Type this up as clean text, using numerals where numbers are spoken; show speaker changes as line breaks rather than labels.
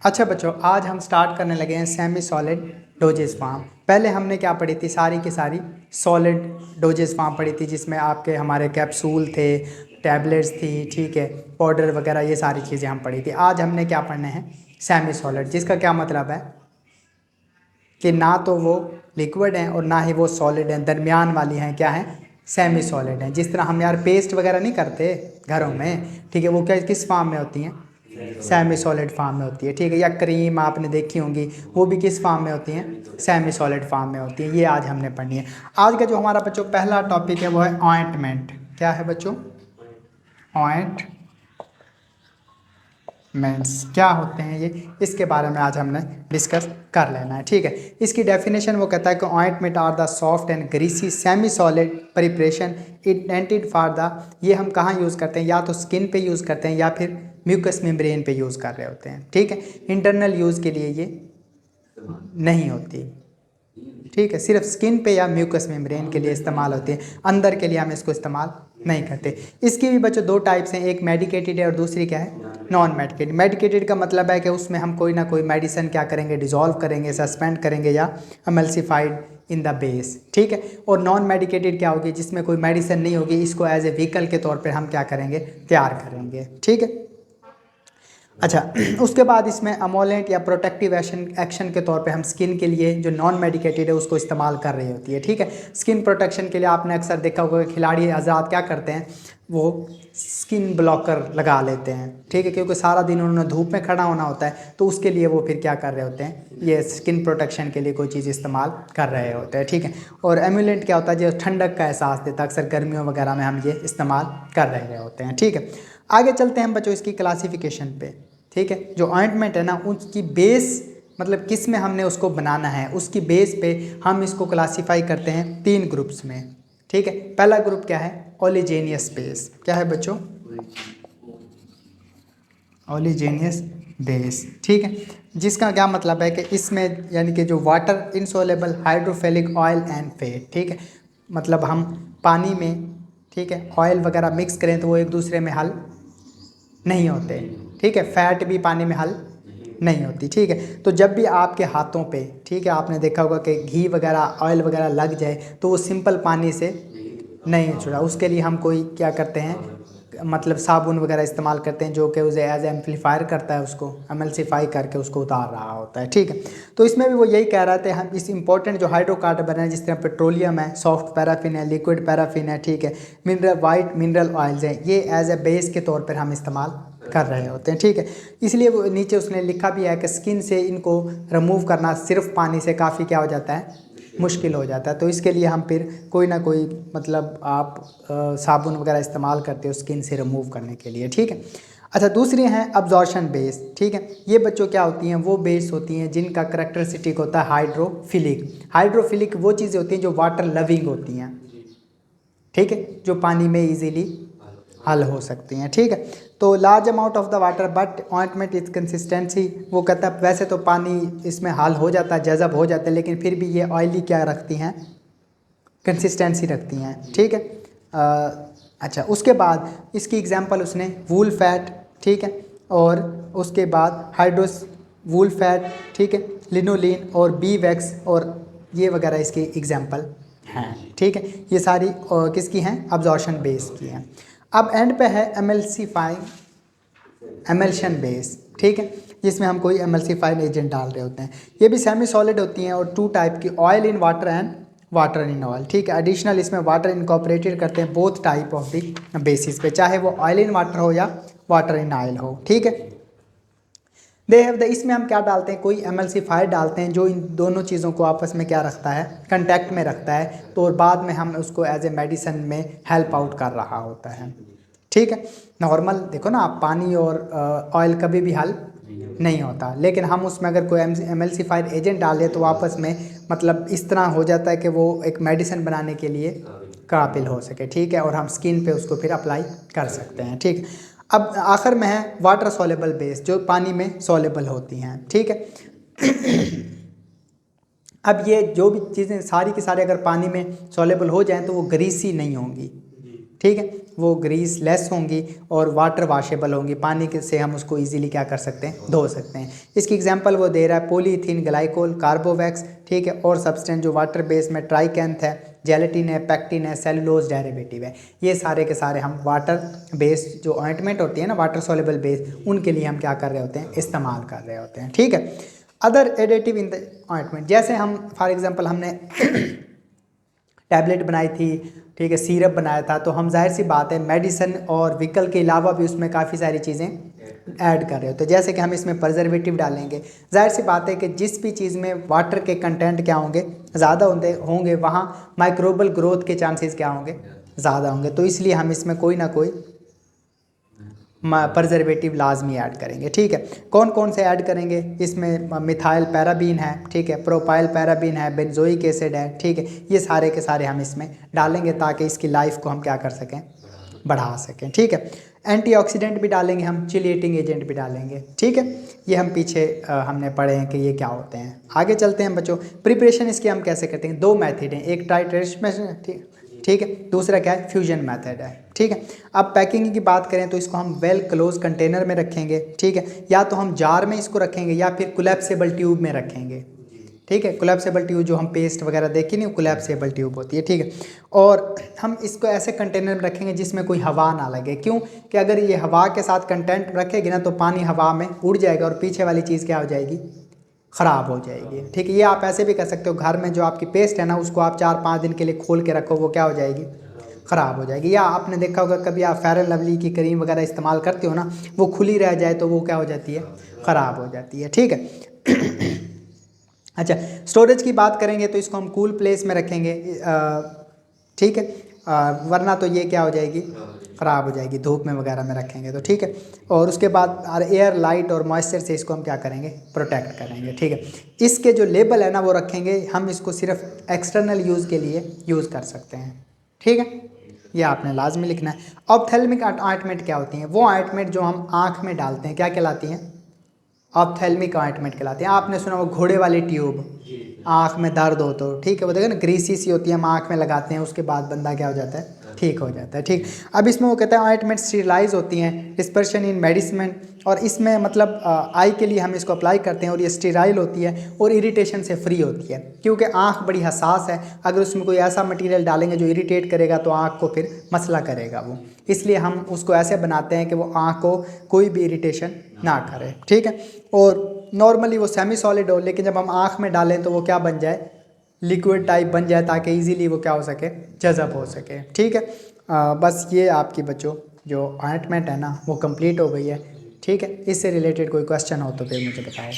अच्छा बच्चों, आज हम स्टार्ट करने लगे हैं सेमी सॉलिड डोजेस फॉर्म। पहले हमने क्या पढ़ी थी, सारी की सारी सॉलिड डोजेस फॉर्म पढ़ी थी, जिसमें आपके हमारे कैप्सूल थे, टैबलेट्स थी, ठीक है, पाउडर वगैरह, ये सारी चीज़ें हम पढ़ी थी। आज हमने क्या पढ़ने हैं, सेमी सॉलिड, जिसका क्या मतलब है कि ना तो वो लिक्विड हैं और ना ही वो सॉलिड हैं, दरमियान वाली हैं, क्या हैं, सेमी सॉलिड हैं। जिस तरह हम यार पेस्ट वगैरह नहीं करते घरों में, ठीक है, वो क्या किस फॉर्म में होती हैं, सेमी सॉलिड फॉर्म में होती है, ठीक है। या क्रीम आपने देखी होंगी, वो भी किस फॉर्म में होती हैं, सेमी सॉलिड फॉर्म में होती है। ये आज हमने पढ़नी है। आज का जो हमारा बच्चों पहला टॉपिक है वो है ऑइंटमेंट। क्या है बच्चों, ऑइंटमेंट्स क्या होते हैं ये, इसके बारे में आज हमने डिस्कस कर लेना है, ठीक है। इसकी डेफिनेशन वो कहता है कि ointment are the soft and greasy semi solid preparation intended for the, ये हम कहाँ यूज़ करते हैं, या तो स्किन पे यूज़ करते हैं या फिर म्यूकस मेम्ब्रेन पे यूज़ कर रहे होते हैं, ठीक है। इंटरनल यूज़ के लिए ये नहीं होती, ठीक है, सिर्फ स्किन पे या म्यूकस मेम्ब्रेन के लिए इस्तेमाल होती है, अंदर के लिए हम इसको इस्तेमाल नहीं करते। इसकी भी बच्चों दो टाइप्स हैं, एक मेडिकेटेड है और दूसरी क्या है, नॉन मेडिकेटेड। मेडिकेटेड का मतलब है कि उसमें हम कोई ना कोई मेडिसिन क्या करेंगे, डिजॉल्व करेंगे, सस्पेंड करेंगे या एमल्सिफाइड इन द बेस, ठीक है। और नॉन मेडिकेटेड क्या होगी, जिसमें कोई मेडिसिन नहीं होगी, इसको एज ए व्हीकल के तौर पर हम क्या करेंगे, तैयार करेंगे, ठीक है। अच्छा, उसके बाद इसमें अमोलेंट या प्रोटेक्टिव एक्शन के तौर पे हम स्किन के लिए जो नॉन मेडिकेटेड है उसको इस्तेमाल कर रही होती है, ठीक है। स्किन प्रोटेक्शन के लिए आपने अक्सर देखा होगा कि खिलाड़ी हजरात क्या करते हैं, वो स्किन ब्लॉकर लगा लेते हैं, ठीक है, क्योंकि सारा दिन उन्होंने धूप में खड़ा होना होता है, तो उसके लिए वो फिर क्या कर रहे होते हैं, ये स्किन प्रोटेक्शन के लिए कोई चीज़ इस्तेमाल कर रहे होते हैं, ठीक है। और एम्यूलेंट क्या होता है, जो ठंडक का एहसास देता है, अक्सर गर्मियों वगैरह में हम ये इस्तेमाल कर रहे होते हैं, ठीक है। आगे चलते हैं बच्चों इसकी क्लासिफिकेशन पे, ठीक है। जो ऑइंटमेंट है ना, उसकी बेस मतलब किस में हमने उसको बनाना है, उसकी बेस पे हम इसको क्लासीफाई करते हैं तीन ग्रुप्स में, ठीक है। पहला ग्रुप क्या है, ओलिजेनियस बेस। क्या है बच्चों, ओलिजेनियस बेस, ठीक है, जिसका क्या मतलब है कि इसमें यानी कि जो water insoluble hydrophilic oil and fat, ठीक है, मतलब हम पानी में, ठीक है, ऑयल वगैरह मिक्स करें तो वो एक दूसरे में हल नहीं होते, ठीक है। फैट भी पानी में हल नहीं होती, ठीक है। तो जब भी आपके हाथों पे, ठीक है, आपने देखा होगा कि घी वगैरह ऑयल वगैरह लग जाए तो वो सिंपल पानी से नहीं छुड़ा, उसके लिए हम कोई क्या करते हैं, मतलब साबुन वगैरह इस्तेमाल करते हैं, जो कि उसे एज एम्पलीफायर करता है, उसको एमल्सिफाई करके उसको उतार रहा होता है, ठीक है। तो इसमें भी वो यही कह रहा था, हम इस इंपॉर्टेंट जो हाइड्रोकार्बन है, जिस तरह पेट्रोलियम है, सॉफ्ट पैराफिन है, लिक्विड पैराफिन है, ठीक है, मिनरल वाइट मिनरल ऑयल्स हैं, ये एज ए बेस के तौर पर हम इस्तेमाल कर रहे होते हैं, ठीक है। इसलिए वो नीचे उसने लिखा भी है कि स्किन से इनको रिमूव करना सिर्फ पानी से काफ़ी क्या हो जाता है, मुश्किल हो जाता है। तो इसके लिए हम फिर कोई ना कोई मतलब आप साबुन वगैरह इस्तेमाल करते हो स्किन से रिमूव करने के लिए, ठीक है। अच्छा, दूसरी हैं अब्जॉर्शन बेस, ठीक है। ये बच्चों क्या होती हैं, वो बेस होती हैं जिनका करेक्टरिस्टिक होता है हाइड्रोफिलिक। हाइड्रोफिलिक वो चीज़ें होती हैं जो वाटर लविंग होती हैं, ठीक है, जो पानी में इजीली हल हो सकती हैं, ठीक है। तो large amount of the water but ointment is consistency, वो कहता है वैसे तो पानी इसमें हल हो जाता है, जज़ब हो जाता है, लेकिन फिर भी ये ऑयली क्या रखती हैं, कंसिस्टेंसी रखती हैं, ठीक है। अच्छा, उसके बाद इसकी एग्जांपल उसने वूल फैट, ठीक है, और उसके बाद हाइड्रोस वूल फैट, ठीक है, लिनोलिन और बी वैक्स और ये वगैरह इसकी एग्जांपल हैं, ठीक है। ये सारी किसकी हैं, अब्जॉर्शन बेस की हैं। अब एंड पे है एमल्शन बेस, ठीक है, जिसमें हम कोई एमल्सिफाइड एजेंट डाल रहे होते हैं। ये भी सेमी सॉलिड होती हैं और टू टाइप की, oil in water and water in oil, ठीक है। एडिशनल इसमें वाटर इनकॉर्पोरेटेड करते हैं both type of the basis पे, चाहे वो ऑयल इन वाटर हो या वाटर इन ऑयल हो, ठीक है। दे हैव द, इसमें हम क्या डालते हैं, कोई एमल्सिफायर डालते हैं जो इन दोनों चीज़ों को आपस में क्या रखता है, कंटैक्ट में रखता है, तो और बाद में हम उसको एज ए मेडिसिन में हेल्प आउट कर रहा होता है, ठीक है। नॉर्मल देखो ना आप, पानी और ऑयल कभी भी हल नहीं होता, लेकिन हम उसमें अगर कोई एमल्सिफाइड एजेंट डाल दें तो आपस में मतलब इस तरह हो जाता है कि वो एक मेडिसिन बनाने के लिए काबिल हो सके, ठीक है, और हम स्किन पे उसको फिर अप्लाई कर सकते हैं, ठीक है। अब आखिर में है वाटर सॉलेबल बेस, जो पानी में सॉलेबल होती हैं, ठीक है। अब ये जो भी चीज़ें सारी की सारी अगर पानी में सॉलेबल हो जाएं तो वो ग्रीसी नहीं होंगी, ठीक है, वो ग्रीस लेस होंगी और वाटर वाशेबल होंगी, पानी के से हम उसको इजीली क्या कर सकते हैं, धो सकते हैं। इसकी एग्जांपल वो दे रहा है पॉलीथीन ग्लाइकोल, कार्बोवैक्स, ठीक है, और सब्सटेंस जो वाटर बेस में ट्राइकेंथ है, जेलेटिन है, पैक्टिन है, सेलुलोज डेरिवेटिव है, ये सारे के सारे हम वाटर बेस जो ऑइंटमेंट होती है ना, वाटर सॉल्युबल बेस, उनके लिए हम क्या कर रहे होते हैं, इस्तेमाल कर रहे होते हैं। ठीक है, other additive in the ointment, जैसे हम फॉर एग्जांपल हमने टैबलेट बनाई थी, ठीक है, सिरप बनाया था, तो हम जाहिर सी बात है मेडिसिन और व्हीकल के अलावा भी उसमें काफ़ी सारी चीज़ें ऐड कर रहे हो। तो जैसे कि हम इसमें प्रिजर्वेटिव डालेंगे, जाहिर सी बात है कि जिस भी चीज़ में वाटर के कंटेंट क्या होंगे, ज़्यादा होंगे वहाँ माइक्रोबल ग्रोथ के चांसेस क्या होंगे, ज़्यादा होंगे। तो इसलिए हम इसमें कोई ना कोई प्रिजर्वेटिव लाजमी ऐड करेंगे। ठीक है, कौन कौन से ऐड करेंगे, इसमें मिथाइल पैराबीन है, ठीक है, प्रोपाइल पैराबीन है, बेंजोइक एसिड है, ठीक है, ये सारे के सारे हम इसमें डालेंगे ताकि इसकी लाइफ को हम क्या कर सकें, बढ़ा सकें। ठीक है, एंटीऑक्सीडेंट भी डालेंगे हम, चिलिएटिंग एजेंट भी डालेंगे। ठीक है, ये हम पीछे हमने पढ़े हैं कि ये क्या होते हैं। आगे चलते हैं बच्चों, प्रिपरेशन इसकी हम कैसे करते हैं, दो मेथड हैं, एक टाइट्रेशन, ठीक है, दूसरा क्या है, फ्यूजन मेथड है। ठीक है, अब पैकिंग की बात करें तो इसको हम वेल क्लोज कंटेनर में रखेंगे। ठीक है, या तो हम जार में इसको रखेंगे या फिर कोलैप्सिबल ट्यूब में रखेंगे। ठीक है, कोलैप्सिबल ट्यूब जो हम पेस्ट वगैरह देखी नहीं, कोलैप्सिबल ट्यूब होती है। ठीक है, और हम इसको ऐसे कंटेनर में रखेंगे जिसमें कोई हवा ना लगे, क्यों कि अगर ये हवा के साथ कंटेंट रखेगी ना तो पानी हवा में उड़ जाएगा और पीछे वाली चीज़ क्या हो जाएगी, ख़राब हो जाएगी। ठीक है, ये आप ऐसे भी कर सकते हो, घर में जो आपकी पेस्ट है ना उसको आप 4-5 दिन के लिए खोल के रखो, वो क्या हो जाएगी, ख़राब हो जाएगी। या आपने देखा होगा कभी आप फेयर एंड लवली की क्रीम वगैरह इस्तेमाल करते हो ना, वो खुली रह जाए तो वो क्या हो जाती है, ख़राब हो जाती है। ठीक है अच्छा, स्टोरेज की बात करेंगे तो इसको हम कूल प्लेस में रखेंगे। ठीक है, वरना तो ये क्या हो जाएगी, ख़राब हो जाएगी, धूप में वगैरह में रखेंगे तो। ठीक है, और उसके बाद एयर, लाइट और मॉइस्चर से इसको हम क्या करेंगे, प्रोटेक्ट करेंगे। ठीक है, इसके जो लेबल है ना वो रखेंगे, हम इसको सिर्फ एक्सटर्नल यूज़ के लिए यूज़ कर सकते हैं। ठीक है, ये आपने लाजमी लिखना है। ऑप्थेल्मिक ऑइंटमेंट क्या होती हैं, वो ऑइंटमेंट जो हम आँख में डालते हैं क्या कहलाती हैं, ऑप्थेल्मिक ऑइंटमेंट कहलाते हैं। आपने सुना वो घोड़े वाली ट्यूब, आँख में दर्द हो तो, ठीक है, वो देखो ना ग्रीसी सी होती है, हम आँख में लगाते हैं, उसके बाद बंदा क्या हो जाता है, ठीक हो जाता है। ठीक, अब इसमें वो कहता है ऑइंटमेंट स्टीरिलाइज होती हैं, डिस्पर्शन इन मेडिसिन, और इसमें मतलब आई के लिए हम इसको अप्लाई करते हैं और ये स्टीराइल होती है और इरिटेशन से फ्री होती है, क्योंकि आँख बड़ी हसास है, अगर उसमें कोई ऐसा मटेरियल डालेंगे जो इरिटेट करेगा तो आँख को फिर मसला करेगा वो, इसलिए हम उसको ऐसे बनाते हैं कि वो आँख को कोई भी इरिटेशन ना करे। ठीक है, और नॉर्मली वो सेमी सॉलिड हो, लेकिन जब हम आँख में डालें तो वो क्या बन जाए, लिक्विड टाइप बन जाए, ताकि इजीली वो क्या हो सके, जज़ब हो सके। ठीक है, बस ये आपकी बच्चों जो ऑइंटमेंट है ना वो कंप्लीट हो गई है। ठीक है, इससे रिलेटेड कोई क्वेश्चन हो तो फिर मुझे बताओ।